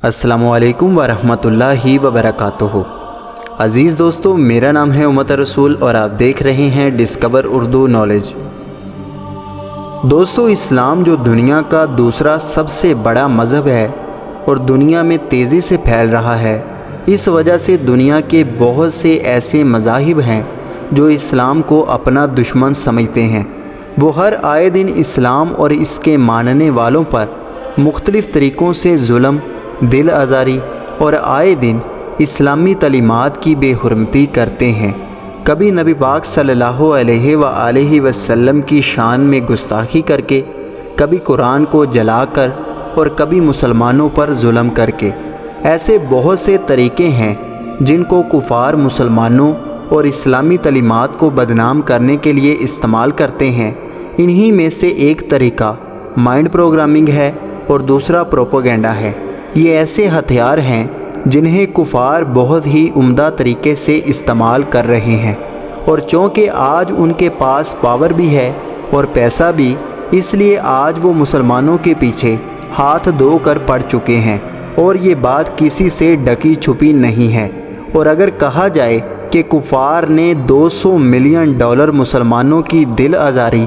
السلام علیکم ورحمۃ اللہ وبرکاتہ۔ عزیز دوستو، میرا نام ہے امت رسول اور آپ دیکھ رہے ہیں ڈسکور اردو نالج۔ دوستو، اسلام جو دنیا کا دوسرا سب سے بڑا مذہب ہے اور دنیا میں تیزی سے پھیل رہا ہے، اس وجہ سے دنیا کے بہت سے ایسے مذاہب ہیں جو اسلام کو اپنا دشمن سمجھتے ہیں۔ وہ ہر آئے دن اسلام اور اس کے ماننے والوں پر مختلف طریقوں سے ظلم، دل آزاری اور آئے دن اسلامی تعلیمات کی بے حرمتی کرتے ہیں۔ کبھی نبی پاک صلی اللہ علیہ وآلہ وسلم کی شان میں گستاخی کر کے، کبھی قرآن کو جلا کر اور کبھی مسلمانوں پر ظلم کر کے۔ ایسے بہت سے طریقے ہیں جن کو کفار مسلمانوں اور اسلامی تعلیمات کو بدنام کرنے کے لیے استعمال کرتے ہیں۔ انہی میں سے ایک طریقہ مائنڈ پروگرامنگ ہے اور دوسرا پروپیگنڈا ہے۔ یہ ایسے ہتھیار ہیں جنہیں کفار بہت ہی عمدہ طریقے سے استعمال کر رہے ہیں، اور چونکہ آج ان کے پاس پاور بھی ہے اور پیسہ بھی، اس لیے آج وہ مسلمانوں کے پیچھے ہاتھ دھو کر پڑ چکے ہیں، اور یہ بات کسی سے ڈکی چھپی نہیں ہے۔ اور اگر کہا جائے کہ کفار نے $200 ملین مسلمانوں کی دل آزاری،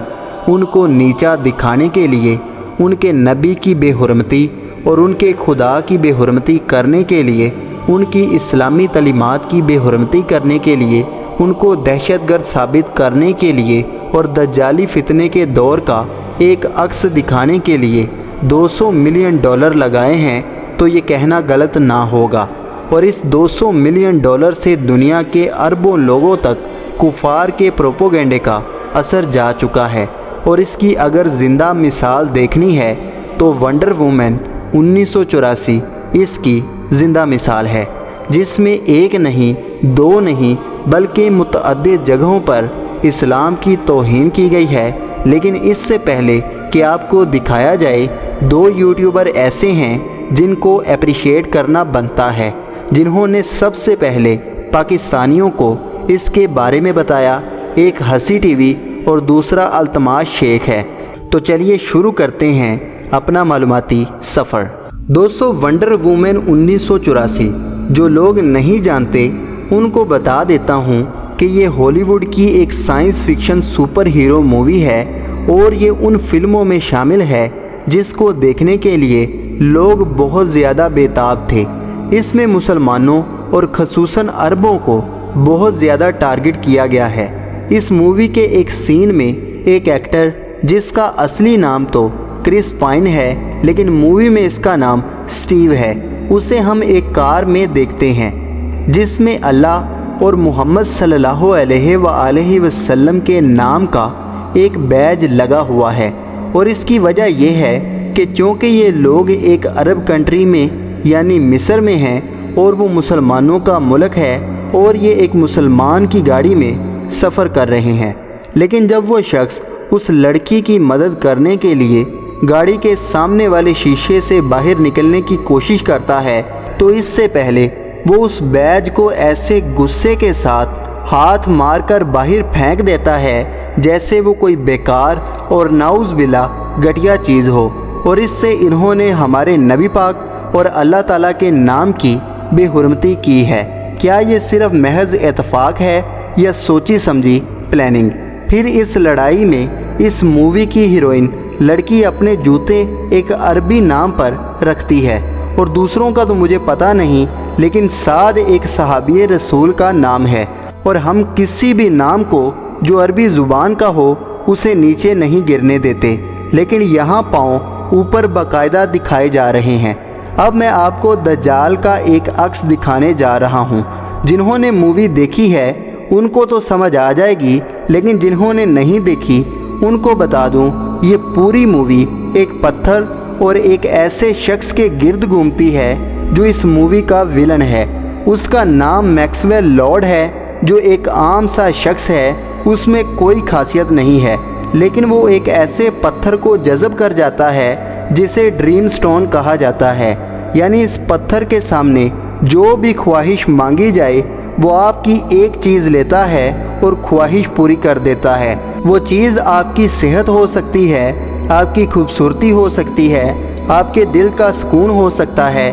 ان کو نیچا دکھانے کے لیے، ان کے نبی کی بے حرمتی اور ان کے خدا کی بے حرمتی کرنے کے لیے، ان کی اسلامی تعلیمات کی بے حرمتی کرنے کے لیے، ان کو دہشت گرد ثابت کرنے کے لیے اور دجالی فتنے کے دور کا ایک عکس دکھانے کے لیے $200 ملین لگائے ہیں، تو یہ کہنا غلط نہ ہوگا۔ اور اس $200 ملین سے دنیا کے اربوں لوگوں تک کفار کے پروپیگنڈے کا اثر جا چکا ہے۔ اور اس کی اگر زندہ مثال دیکھنی ہے تو ونڈر وومن 1984 اس کی زندہ مثال ہے، جس میں ایک نہیں، دو نہیں، بلکہ متعدد جگہوں پر اسلام کی توہین کی گئی ہے۔ لیکن اس سے پہلے کہ آپ کو دکھایا جائے، 2 یوٹیوبر ایسے ہیں جن کو اپریشیٹ کرنا بنتا ہے، جنہوں نے سب سے پہلے پاکستانیوں کو اس کے بارے میں بتایا۔ ایک ہنسی ٹی وی اور دوسرا التماش شیخ ہے۔ تو چلیے شروع کرتے ہیں اپنا معلوماتی سفر۔ دوستو، ونڈر وومن 1984 جو لوگ نہیں جانتے ان کو بتا دیتا ہوں کہ یہ ہالی ووڈ کی ایک science fiction super hero movie ہے، اور یہ ان فلموں میں شامل ہے جس کو دیکھنے کے لیے لوگ بہت زیادہ بےتاب تھے۔ اس میں مسلمانوں اور خصوصاً عربوں کو بہت زیادہ ٹارگٹ کیا گیا ہے۔ اس مووی کے ایک سین میں ایک ایکٹر جس کا اصلی نام تو کرس پائن ہے، لیکن مووی میں اس کا نام سٹیو ہے، اسے ہم ایک کار میں دیکھتے ہیں جس میں اللہ اور محمد صلی اللہ علیہ وآلہ وسلم کے نام کا ایک بیج لگا ہوا ہے۔ اور اس کی وجہ یہ ہے کہ چونکہ یہ لوگ ایک عرب کنٹری میں یعنی مصر میں ہیں اور وہ مسلمانوں کا ملک ہے، اور یہ ایک مسلمان کی گاڑی میں سفر کر رہے ہیں، لیکن جب وہ شخص اس لڑکی کی مدد کرنے کے لیے گاڑی کے سامنے والے شیشے سے باہر نکلنے کی کوشش کرتا ہے، تو اس سے پہلے وہ اس بیج کو ایسے غصے کے ساتھ ہاتھ مار کر باہر پھینک دیتا ہے جیسے وہ کوئی بیکار اور نعوذ باللہ گھٹیا چیز ہو۔ اور اس سے انہوں نے ہمارے نبی پاک اور اللہ تعالیٰ کے نام کی بے حرمتی کی ہے۔ کیا یہ صرف محض اتفاق ہے یا سوچی سمجھی پلاننگ؟ پھر اس لڑائی میں اس مووی کی ہیروئن لڑکی اپنے جوتے ایک عربی نام پر رکھتی ہے، اور دوسروں کا تو مجھے پتہ نہیں، لیکن سعد ایک صحابی رسول کا نام ہے، اور ہم کسی بھی نام کو جو عربی زبان کا ہو اسے نیچے نہیں گرنے دیتے، لیکن یہاں پاؤں اوپر باقاعدہ دکھائے جا رہے ہیں۔ اب میں آپ کو دجال کا ایک عکس دکھانے جا رہا ہوں۔ جنہوں نے مووی دیکھی ہے ان کو تو سمجھ آ جائے گی، لیکن جنہوں نے نہیں دیکھی ان کو بتا دوں، یہ پوری مووی ایک پتھر اور ایک ایسے شخص کے گرد گھومتی ہے جو اس مووی کا ویلن ہے۔ اس کا نام میکسویل لارڈ ہے، جو ایک عام سا شخص ہے، اس میں کوئی خاصیت نہیں ہے، لیکن وہ ایک ایسے پتھر کو جذب کر جاتا ہے جسے ڈریم سٹون کہا جاتا ہے۔ یعنی اس پتھر کے سامنے جو بھی خواہش مانگی جائے وہ آپ کی ایک چیز لیتا ہے اور خواہش پوری کر دیتا ہے۔ وہ چیز آپ کی صحت ہو سکتی ہے، آپ کی خوبصورتی ہو سکتی ہے، آپ کے دل کا سکون ہو سکتا ہے،